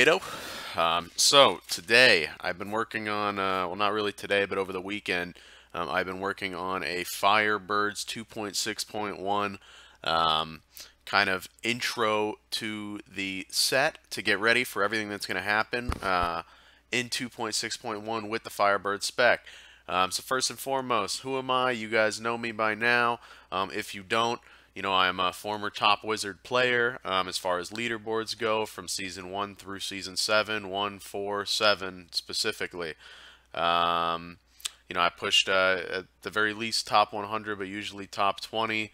tomato. So today I've been working on, well, not really today, but over the weekend, I've been working on a Firebirds 2.6.1 kind of intro to the set to get ready for everything that's going to happen in 2.6.1 with the Firebird spec. So first and foremost, who am I? You guys know me by now. If you don't, I'm a former top wizard player as far as leaderboards go from season 1 through season 7, 1, 4, 7 specifically. I pushed at the very least top 100, but usually top 20.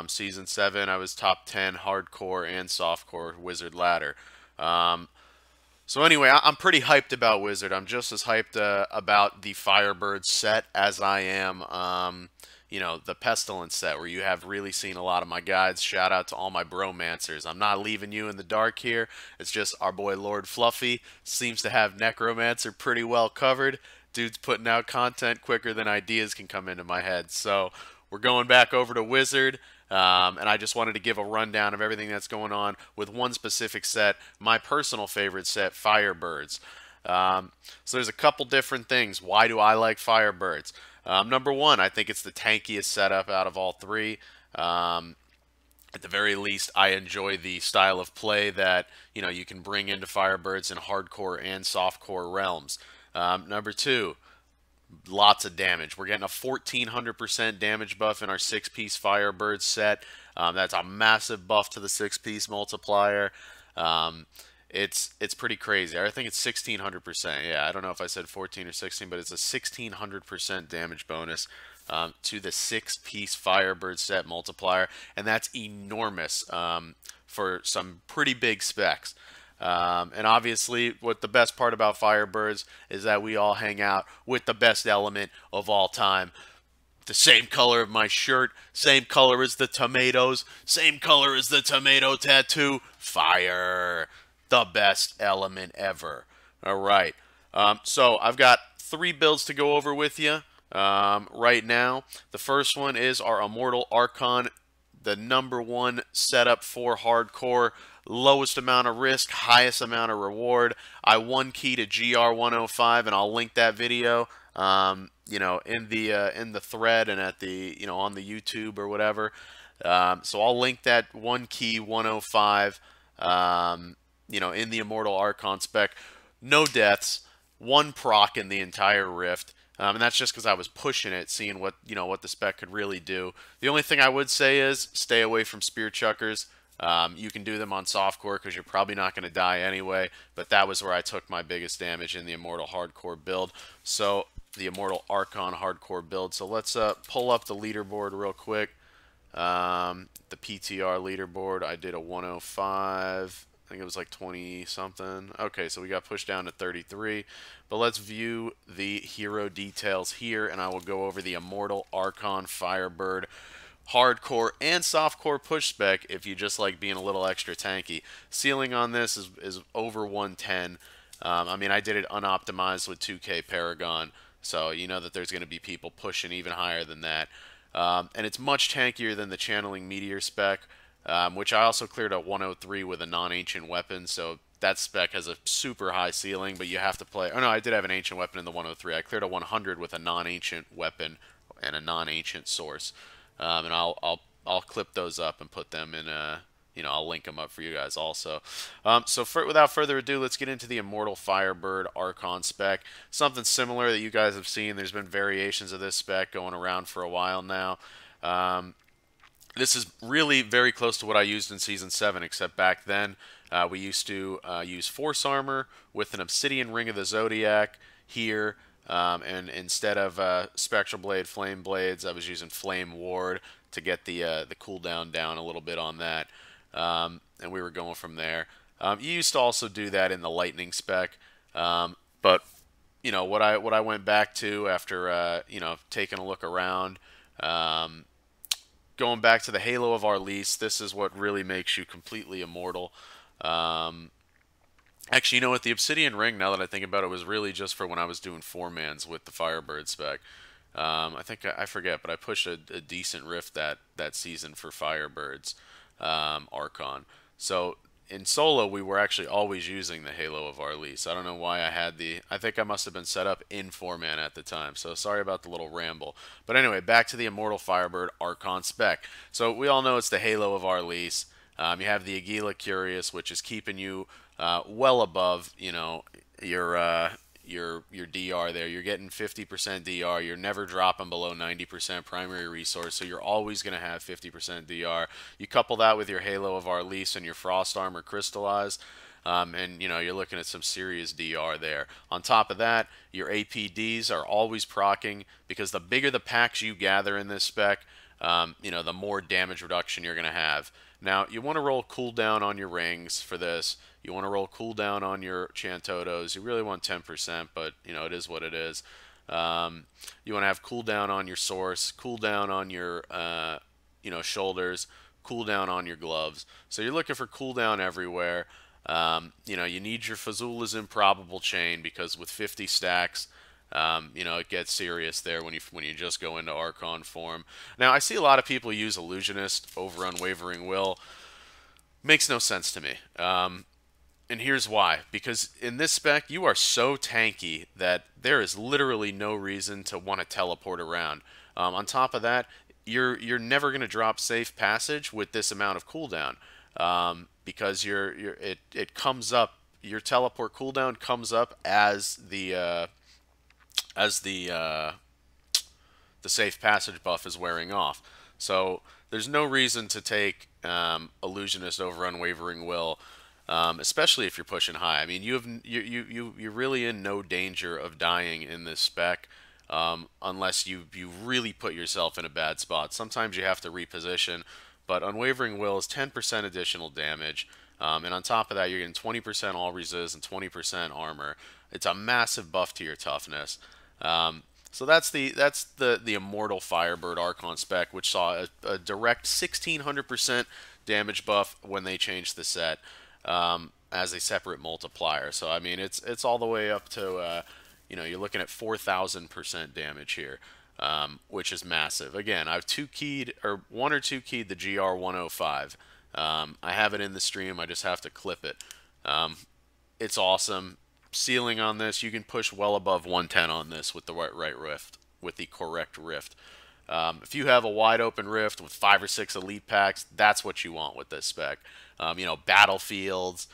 Season 7, I was top 10 hardcore and softcore wizard ladder. So anyway, I'm pretty hyped about Wizard. I'm just as hyped about the Firebird set as I am, the Pestilence set, where you have really seen a lot of my guides. Shout out to all my bromancers. I'm not leaving you in the dark here. It's just our boy Lord Fluffy seems to have Necromancer pretty well covered. Dude's putting out content quicker than ideas can come into my head. So we're going back over to Wizard. And I just wanted to give a rundown of everything that's going on with one specific set, my personal favorite set, Firebirds. So there's a couple different things. Why do I like Firebirds? Number one, I think it's the tankiest setup out of all three. At the very least, I enjoy the style of play that you can bring into Firebirds in hardcore and softcore realms. Number two, lots of damage. We're getting a 1400% damage buff in our 6-piece Firebird set. That's a massive buff to the 6-piece multiplier. It's pretty crazy. I think it's 1600%. Yeah, I don't know if I said 14 or 16, but it's a 1600% damage bonus to the 6-piece Firebird set multiplier, and that's enormous for some pretty big specs. And obviously, what the best part about Firebirds is that we all hang out with the best element of all time. The same color of my shirt, same color as the tomatoes, same color as the tomato tattoo. Fire. The best element ever. All right. So I've got 3 builds to go over with you right now. The first one is our Immortal Archon, the #1 setup for hardcore. Lowest amount of risk, highest amount of reward. I one key to GR105, and I'll link that video, in the thread and at the on the YouTube or whatever. So I'll link that one key 105, in the Immortal Archon spec. No deaths, 1 proc in the entire rift. And that's just because I was pushing it, seeing what the spec could really do. The only thing I would say is stay away from spear chuckers. You can do them on softcore because you're probably not going to die anyway, but that was where I took my biggest damage in the Immortal Hardcore build. So the Immortal Archon Hardcore build. So let's pull up the leaderboard real quick. The PTR leaderboard, I did a 105. I think it was like 20 something. Okay, so we got pushed down to 33. But let's view the hero details here, and I will go over the Immortal Archon Firebird hardcore and softcore push spec if you just like being a little extra tanky. Ceiling on this is over 110. I mean, I did it unoptimized with 2K Paragon, so you know that there's going to be people pushing even higher than that. And it's much tankier than the channeling Meteor spec, which I also cleared at 103 with a non-ancient weapon, so that spec has a super high ceiling, but you have to play... Oh no, I did have an ancient weapon in the 103. I cleared a 100 with a non-ancient weapon and a non-ancient source. And I'll clip those up and put them in I'll link them up for you guys also. Without further ado, let's get into the Immortal Firebird Archon spec. Something similar that you guys have seen. There's been variations of this spec going around for a while now. This is really very close to what I used in Season 7, except back then we used to use Force Armor with an Obsidian Ring of the Zodiac here. And instead of Spectral Blade, Flame Blades, I was using Flame Ward to get the cooldown down a little bit on that. And we were going from there. You used to also do that in the Lightning spec. But, what I went back to after, taking a look around, going back to the Halo of Arlise, this is what really makes you completely immortal. Actually, the Obsidian Ring, now that I think about it, was really just for when I was doing 4-mans with the Firebird spec. I forget, but I pushed a decent rift that season for Firebirds Archon. So in solo, we were actually always using the Halo of Arlise. I don't know why I had I think I must have been set up in 4-man at the time, so sorry about the little ramble. But anyway, back to the Immortal Firebird Archon spec. So we all know it's the Halo of Arlise. You have the Aguila Curious, which is keeping you well above, your DR there. You're getting 50% DR. You're never dropping below 90% primary resource, so you're always going to have 50% DR. You couple that with your Halo of Arlise and your Frost Armor Crystallize, and you're looking at some serious DR there. On top of that, your APDs are always proccing, because the bigger the packs you gather in this spec, the more damage reduction you're going to have. Now, you want to roll cooldown on your rings for this. You want to roll cooldown on your Chantotos. You really want 10%, but, it is what it is. You want to have cooldown on your source, cooldown on your, shoulders, cooldown on your gloves. So you're looking for cooldown everywhere. You need your Fazula's Improbable Chain, because with 50 stacks, it gets serious there when you just go into Archon form. Now, I see a lot of people use Illusionist over Unwavering Will. Makes no sense to me. And here's why. Because in this spec, you are so tanky that there is literally no reason to want to teleport around. On top of that, you're never going to drop Safe Passage with this amount of cooldown, because it comes up. Your teleport cooldown comes up as the Safe Passage buff is wearing off. So there's no reason to take Illusionist over Unwavering Will, especially if you're pushing high. I mean, you're really in no danger of dying in this spec, unless you really put yourself in a bad spot. Sometimes you have to reposition, but Unwavering Will is 10% additional damage, and on top of that, you're getting 20% all resist and 20% armor. It's a massive buff to your toughness. So that's the Immortal Firebird Archon spec, which saw a direct 1600% damage buff when they changed the set, as a separate multiplier. So I mean, it's all the way up to you're looking at 4,000% damage here, which is massive. Again, I've one or two keyed the GR105. I have it in the stream. I just have to clip it. It's awesome. Ceiling on this, you can push well above 110 on this with the right rift, with the correct rift. If you have a wide open rift with 5 or 6 elite packs, that's what you want with this spec. Battlefields,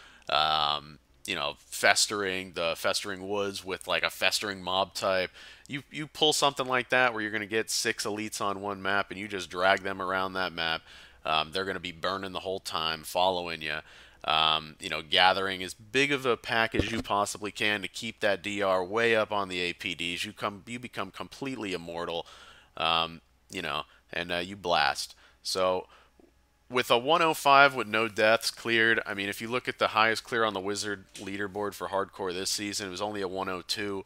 festering woods with like a festering mob type. You pull something like that where you're going to get 6 elites on one map and you just drag them around that map. They're going to be burning the whole time, following you. Gathering as big of a pack as you possibly can to keep that DR way up on the APDs. You become completely immortal, and you blast. So with a 105 with no deaths cleared, I mean, if you look at the highest clear on the Wizard leaderboard for hardcore this season, it was only a 102.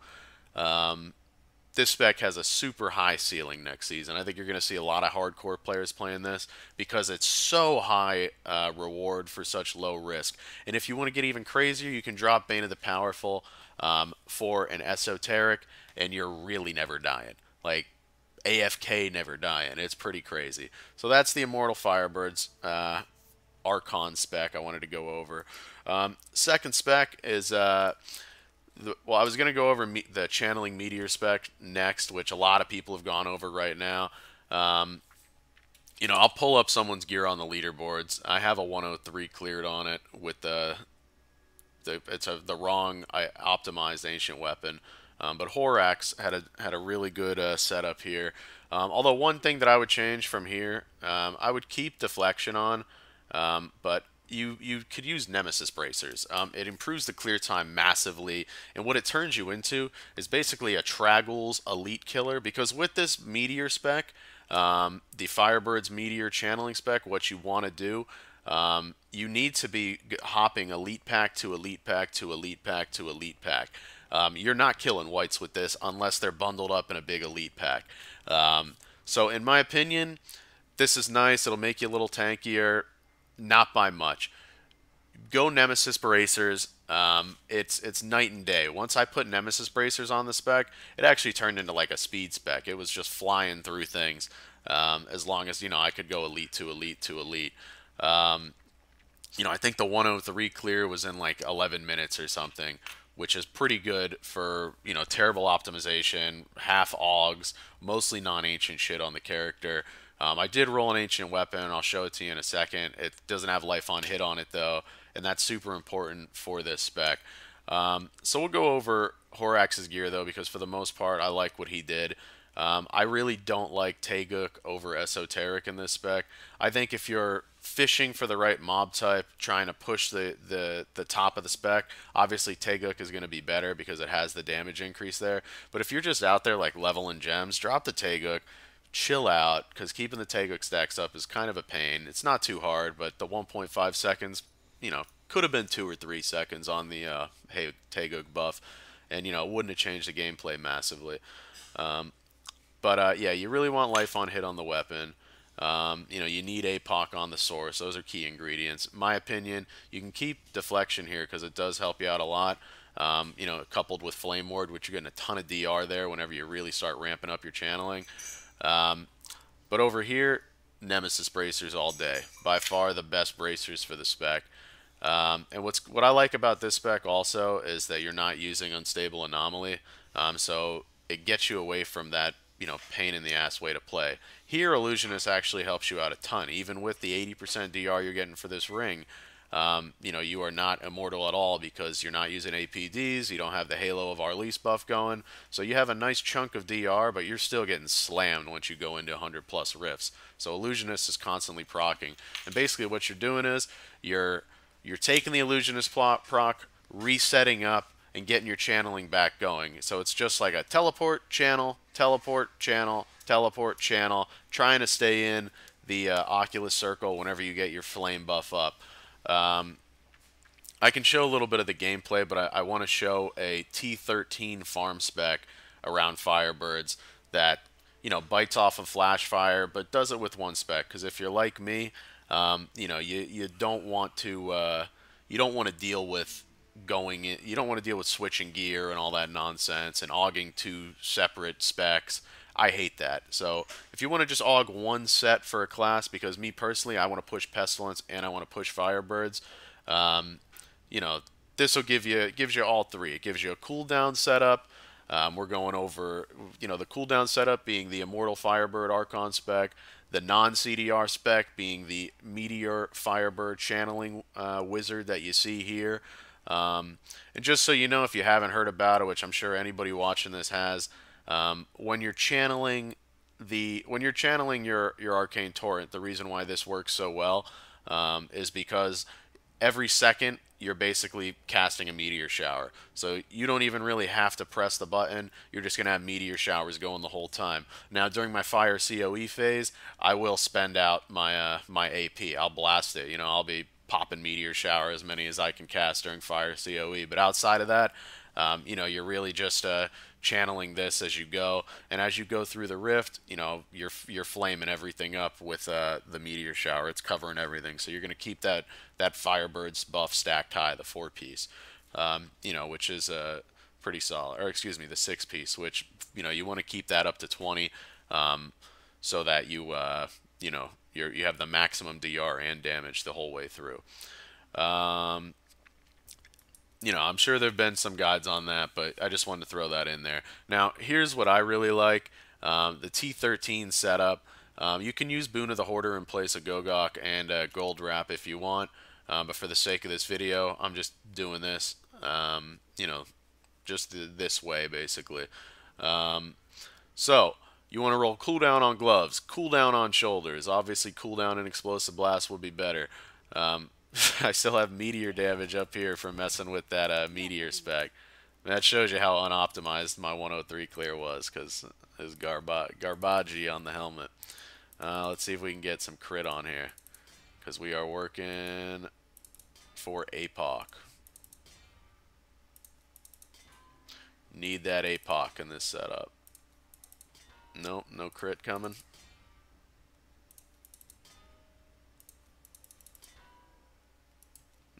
This spec has a super high ceiling next season. I think you're going to see a lot of hardcore players playing this because it's so high reward for such low risk. And if you want to get even crazier, you can drop Bane of the Powerful for an esoteric, and you're really never dying. Like, AFK never dying. It's pretty crazy. So that's the Immortal Firebirds Archon spec I wanted to go over. Second spec is... well, I was going to go over the Channeling Meteor spec next, which a lot of people have gone over right now. I'll pull up someone's gear on the leaderboards. I have a 103 cleared on it with the wrong optimized ancient weapon. But Horax had a really good setup here. Although one thing that I would change from here, I would keep deflection on, but you could use Nemesis Bracers. It improves the clear time massively, and what it turns you into is basically a Traggles elite killer, because with this Meteor spec, the Firebird's Meteor channeling spec, what you want to do, you need to be hopping elite pack to elite pack to elite pack to elite pack. You're not killing whites with this unless they're bundled up in a big elite pack. So in my opinion, this is nice. It'll make you a little tankier. Not by much. Go Nemesis Bracers. It's night and day. Once I put Nemesis Bracers on the spec, it actually turned into like a speed spec. It was just flying through things, as long as I could go elite to elite to elite. I think the 103 clear was in like 11 minutes or something, which is pretty good for, terrible optimization, half augs, mostly non-ancient shit on the character. I did roll an ancient weapon. I'll show it to you in a second. It doesn't have life on hit on it though, and that's super important for this spec. So we'll go over Horax's gear though, because for the most part, I like what he did. I really don't like Taeguk over Esoteric in this spec. I think if you're fishing for the right mob type, trying to push the top of the spec, obviously Taeguk is going to be better because it has the damage increase there. But if you're just out there like leveling gems, drop the Taeguk, chill out, because keeping the Taeguk stacks up is kind of a pain. It's not too hard, but the 1.5 seconds, could have been 2 or 3 seconds on the hey Taeguk buff, and it wouldn't have changed the gameplay massively. But yeah, you really want life on hit on the weapon. You need APOC on the source. Those are key ingredients. In my opinion, you can keep deflection here because it does help you out a lot. Coupled with Flame Ward, which you're getting a ton of DR there whenever you really start ramping up your channeling. But over here, Nemesis bracers all day. By far the best bracers for the spec. And what I like about this spec also is that you're not using Unstable Anomaly. So it gets you away from that, pain in the ass way to play. Here, Illusionist actually helps you out a ton. Even with the 80% DR you're getting for this ring, you are not immortal at all because you're not using APDs, you don't have the Halo of Arlise buff going, so you have a nice chunk of DR, but you're still getting slammed once you go into 100 plus rifts. So Illusionist is constantly procking, and basically what you're doing is you're taking the Illusionist proc, resetting up, and getting your channeling back going. So it's just like a teleport, channel, teleport, channel, teleport, channel, trying to stay in the Oculus circle whenever you get your flame buff up. I can show a little bit of the gameplay, but I want to show a T13 farm spec around Firebirds that, bites off of Flash Fire, but does it with one spec. Because if you're like me, you don't want to deal with going in, you don't want to deal with switching gear and all that nonsense and auging two separate specs. I hate that. So if you want to just aug one set for a class, because me personally, I want to push Pestilence and I want to push Firebirds, um, this will gives you all three. It gives you a cooldown setup. We're going over, the cooldown setup being the Immortal Firebird Archon spec, the non-CDR spec being the Meteor Firebird channeling wizard that you see here. And just so you know, if you haven't heard about it, which I'm sure anybody watching this has, when you're channeling your arcane torrent, the reason why this works so well is because every second you're basically casting a meteor shower. So you don't even really have to press the button. You're just going to have meteor showers going the whole time. Now, during my fire COE phase, I will spend out my my AP. I'll blast it. I'll be popping meteor shower as many as I can cast during fire COE. But outside of that, you're really just channeling this as you go, and as you go through the rift, you're flaming everything up with the meteor shower. It's covering everything, so you're going to keep that Firebird's buff stacked high, the 4-piece, which is pretty solid. Or excuse me, the 6-piece, which you want to keep that up to 20, so that you have the maximum DR and damage the whole way through. I'm sure there have been some guides on that, but I just wanted to throw that in there. Now, here's what I really like. The T13 setup. You can use Boon of the Hoarder in place of Gogok and Gold Wrap if you want, but for the sake of this video, I'm just doing this, just this way, basically. So, you want to roll cooldown on gloves, cooldown on shoulders. Obviously, cooldown and explosive blast would be better. I still have meteor damage up here from messing with that meteor spec. That shows you how unoptimized my 103 clear was, because it was garbage on the helmet. Let's see if we can get some crit on here, because we are working for APOC. Need that APOC in this setup. Nope, no crit coming.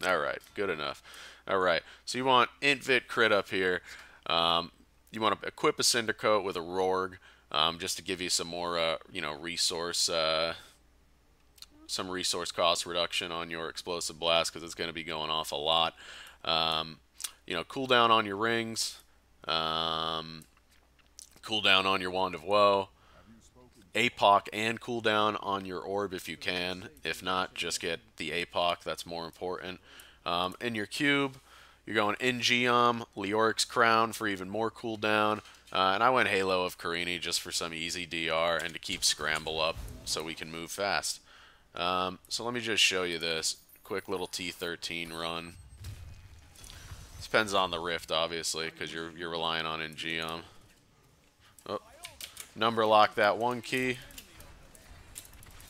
Alright, good enough. Alright, so you want Intvit crit up here. You want to equip a Cinder Coat with a Rorg, just to give you some more, resource some resource cost reduction on your explosive blast because it's going to be going off a lot. You know, cooldown on your rings, cooldown on your Wand of Woe, APOC and cooldown on your orb if you can. If not, just get the APOC. That's more important. In your cube, you're going Ingeom, Leoric's Crown for even more cooldown. And I went Halo of Karini just for some easy DR and to keep Scramble up so we can move fast. So let me just show you this. Quick little T13 run. Depends on the Rift, obviously, because you're relying on Ingeom. Oh, number lock that one key.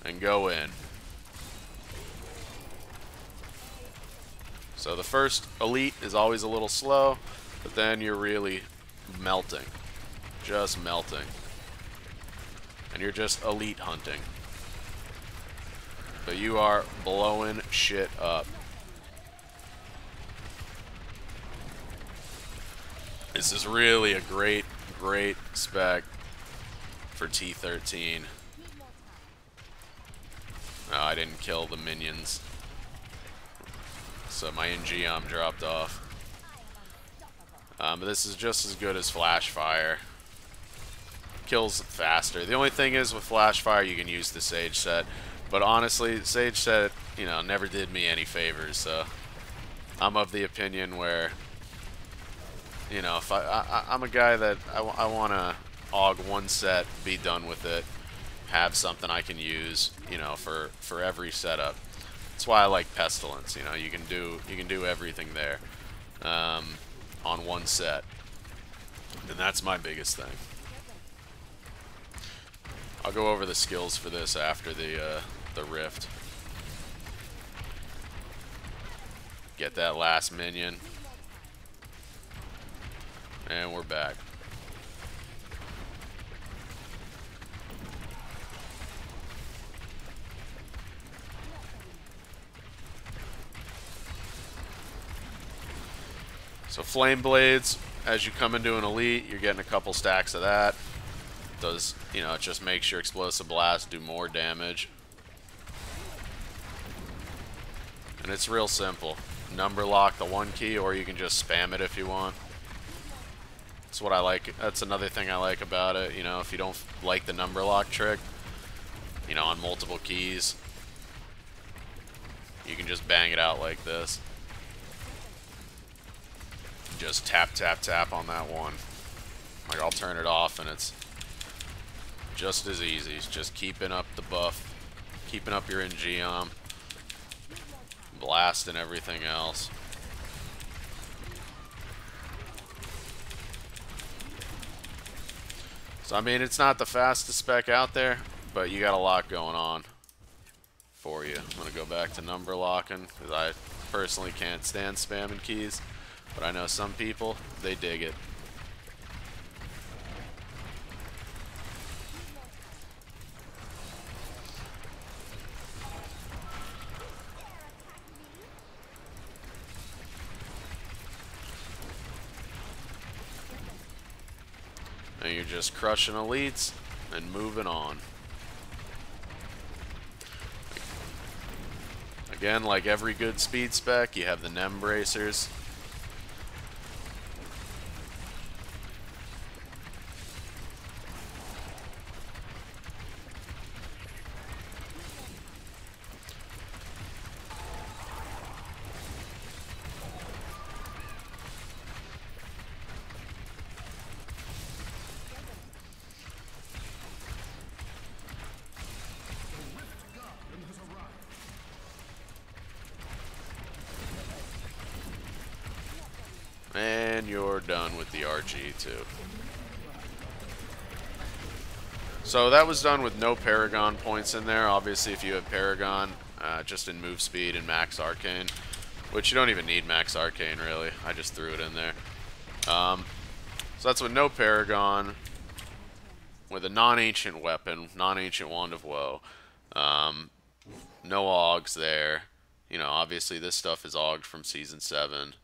And go in. So the first elite is always a little slow, but then you're really melting. Just melting. And you're just elite hunting. But you are blowing shit up. This is really a great spec for T13. Oh, I didn't kill the minions. So my Ingeom dropped off. But this is just as good as Flash Fire. Kills faster. The only thing is with Flash Fire you can use the Sage set. But honestly, Sage set, you know, never did me any favors. So I'm of the opinion where, you know, if I'm a guy that I want to AUG one set, be done with it, have something I can use, you know, for every setup. That's why I like Pestilence. You know, you can do everything there on one set, and that's my biggest thing. I'll go over the skills for this after the Rift. Get that last minion, and we're back. So Flame Blades, as you come into an elite, you're getting a couple stacks of that. Does, you know, it just makes your Explosive Blast do more damage. And it's real simple. Number lock the one key, or you can just spam it if you want. That's what I like. That's another thing I like about it. You know, if you don't like the number lock trick, you know, on multiple keys, you can just bang it out like this. Just tap, tap, tap on that one. Like, I'll turn it off and it's just as easy. It's just keeping up the buff, keeping up your Ingeom, blast and everything else. So, I mean, it's not the fastest spec out there, but you got a lot going on for you. I'm going to go back to number locking, because I personally can't stand spamming keys. But I know some people, they dig it. And you're just crushing elites and moving on. Again, like every good speed spec, you have the Nem bracers. And you're done with the RG too. So that was done with no Paragon points in there. Obviously, if you have Paragon, just in move speed and max Arcane, which you don't even need max Arcane really. I just threw it in there. So that's with no Paragon, with a non-ancient weapon, non-ancient Wand of Woe. No AUGs there. You know, obviously this stuff is AUG'd from Season 7.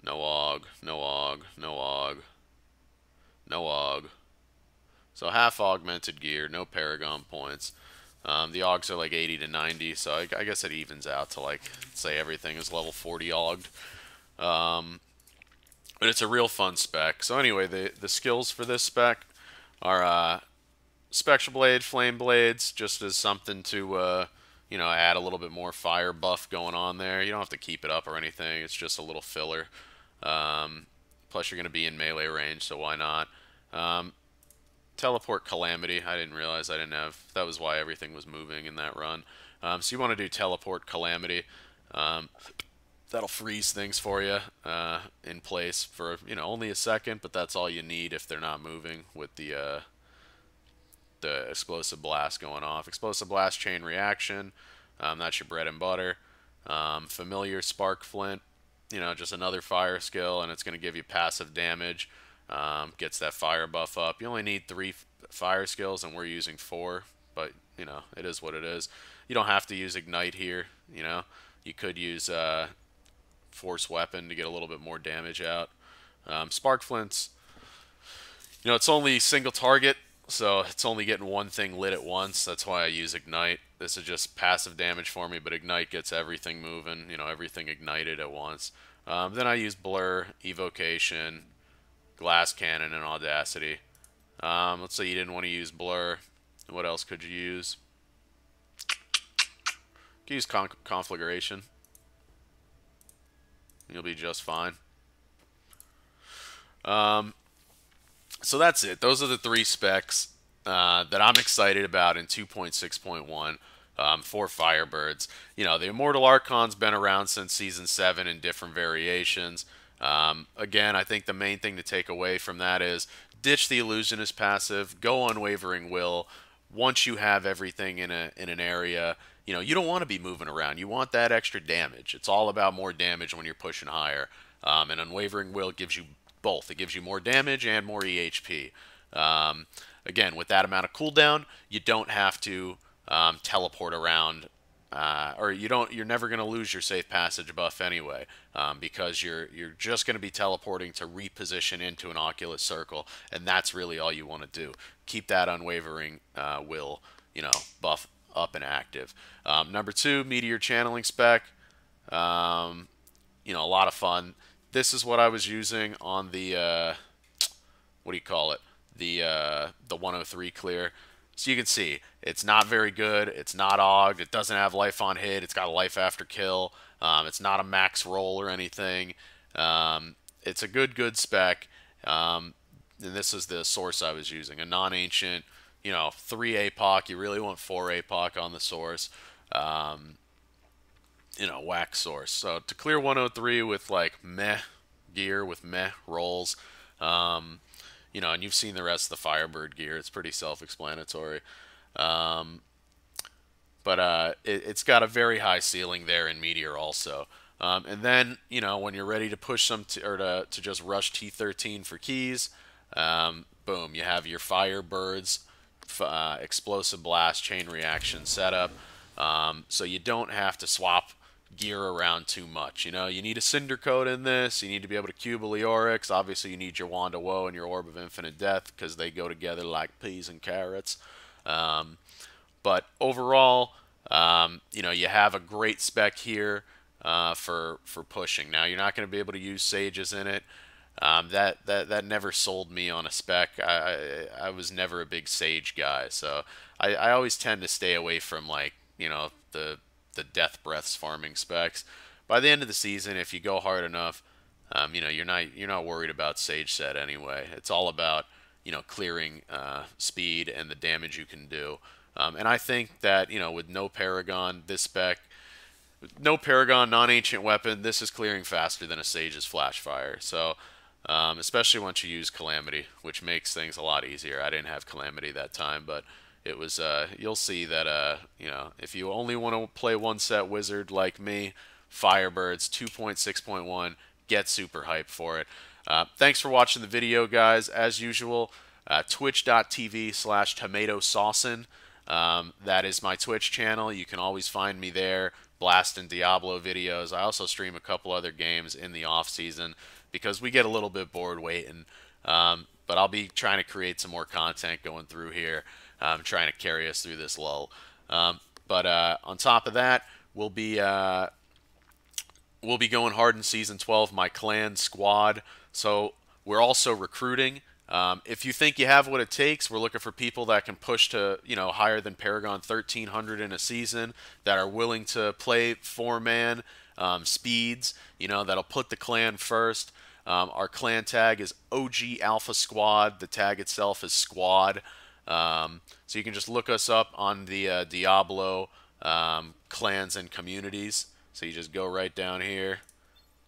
No AUG, no AUG, no AUG, no AUG. So half augmented gear, no Paragon points. The augs are like 80 to 90, so I guess it evens out to like, say everything is level 40 auged. But it's a real fun spec. So anyway, the skills for this spec are Spectral Blade, Flame Blades, just as something to, add a little bit more fire buff going on there. You don't have to keep it up or anything. It's just a little filler. Plus, you're going to be in melee range, so why not? Teleport Calamity. I didn't realize I didn't have... That was why everything was moving in that run. So you want to do Teleport Calamity. That'll freeze things for you in place for, only a second, but that's all you need if they're not moving with the Explosive Blast going off. Explosive Blast Chain Reaction, that's your bread and butter. Familiar Spark Flint, just another fire skill, and it's going to give you passive damage. Gets that fire buff up. You only need 3 fire skills, and we're using 4, but, it is what it is. You don't have to use Ignite here, You could use Force Weapon to get a little bit more damage out. Spark Flints, it's only single target, so it's only getting one thing lit at once. That's why I use Ignite. This is just passive damage for me, but Ignite gets everything moving, everything ignited at once. Then I use Blur, Evocation, Glass Cannon, and Audacity. Let's say you didn't want to use Blur. What else could you use? You could use Conflagration. You'll be just fine. So that's it. Those are the 3 specs that I'm excited about in 2.6.1 for Firebirds. The Immortal Archon's been around since Season 7 in different variations. Again, I think the main thing to take away from that is ditch the Illusionist passive, go Unwavering Will. Once you have everything in an area, you don't want to be moving around. You want that extra damage. It's all about more damage when you're pushing higher. And Unwavering Will gives you both. It gives you more damage and more EHP. Again, with that amount of cooldown, you don't have to teleport around, or you're never going to lose your safe passage buff anyway, because you're just going to be teleporting to reposition into an Oculus Circle, and that's really all you want to do. Keep that Unwavering Will, buff up and active. Number 2, Meteor Channeling spec. A lot of fun. This is what I was using on the what do you call it? The 103 clear. So you can see it's not very good. It's not auged. It doesn't have life on hit. It's got a life after kill. It's not a max roll or anything. It's a good spec. And this is the source I was using, a non-ancient. 3 APOC. You really want 4 APOC on the source. Whack source. So to clear 103 with like meh gear, with meh rolls, and you've seen the rest of the Firebird gear. It's pretty self-explanatory. But it's got a very high ceiling there in Meteor also. And then, when you're ready to push some or to just rush T13 for keys, boom, you have your Firebirds, Explosive Blast, Chain Reaction setup. So you don't have to swap gear around too much. You need a Cinder Coat in this. You need to be able to cube a Leorix. Obviously, you need your Wand of Woe and your Orb of Infinite Death because they go together like peas and carrots. But overall, you have a great spec here for pushing. Now, you're not going to be able to use Sages in it. That never sold me on a spec. I was never a big Sage guy, so I always tend to stay away from the Death Breaths farming specs. By the end of the season, if you go hard enough, you're not worried about Sage set anyway. It's all about clearing speed and the damage you can do. And I think that with no Paragon, this spec, no Paragon, non-ancient weapon, this is clearing faster than a Sage's Flash Fire. So especially once you use Calamity, which makes things a lot easier. I didn't have Calamity that time, but it was, you'll see that, if you only want to play one set wizard like me, Firebirds 2.6.1, get super hyped for it. Thanks for watching the video, guys. As usual, twitch.tv/tomatosaucin. That is my Twitch channel. You can always find me there, blasting Diablo videos. I also stream a couple other games in the off season because we get a little bit bored waiting. But I'll be trying to create some more content going through here. Trying to carry us through this lull. But on top of that, we'll be going hard in season 12, my clan squad. So we're also recruiting. If you think you have what it takes, we're looking for people that can push to, higher than Paragon 1300 in a season, that are willing to play 4-man speeds, that'll put the clan first. Our clan tag is OG Alpha Squad. The tag itself is Squad. So you can just look us up on the Diablo clans and communities. So you just go right down here,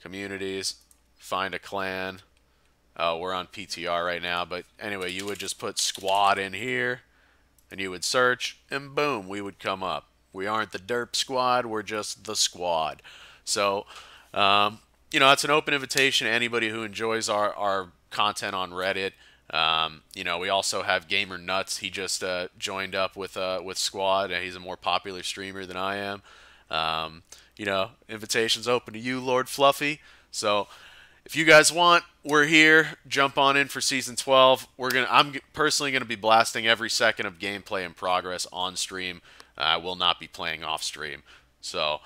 communities, find a clan. Oh, we're on PTR right now, but anyway, you would just put squad in here, and you would search, and boom, we would come up. We aren't the derp squad, we're just the squad. So, it's an open invitation to anybody who enjoys our content on Reddit. We also have Gamer Nuts. He just joined up with Squad, and he's a more popular streamer than I am. Invitations open to you, Lord Fluffy. So if you guys want, we're here. Jump on in for season 12. I'm personally gonna be blasting every second of gameplay in progress on stream. I will not be playing off stream. So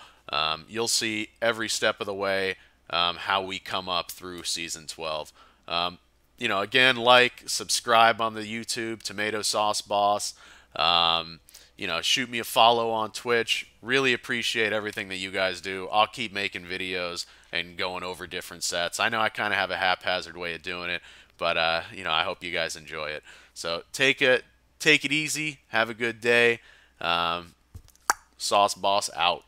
you'll see every step of the way how we come up through season 12. Again, subscribe on the YouTube, Tomato Sauce Boss. Shoot me a follow on Twitch. Really appreciate everything that you guys do. I'll keep making videos and going over different sets. I know I kind of have a haphazard way of doing it, but I hope you guys enjoy it. So take it easy. Have a good day. Sauce Boss out.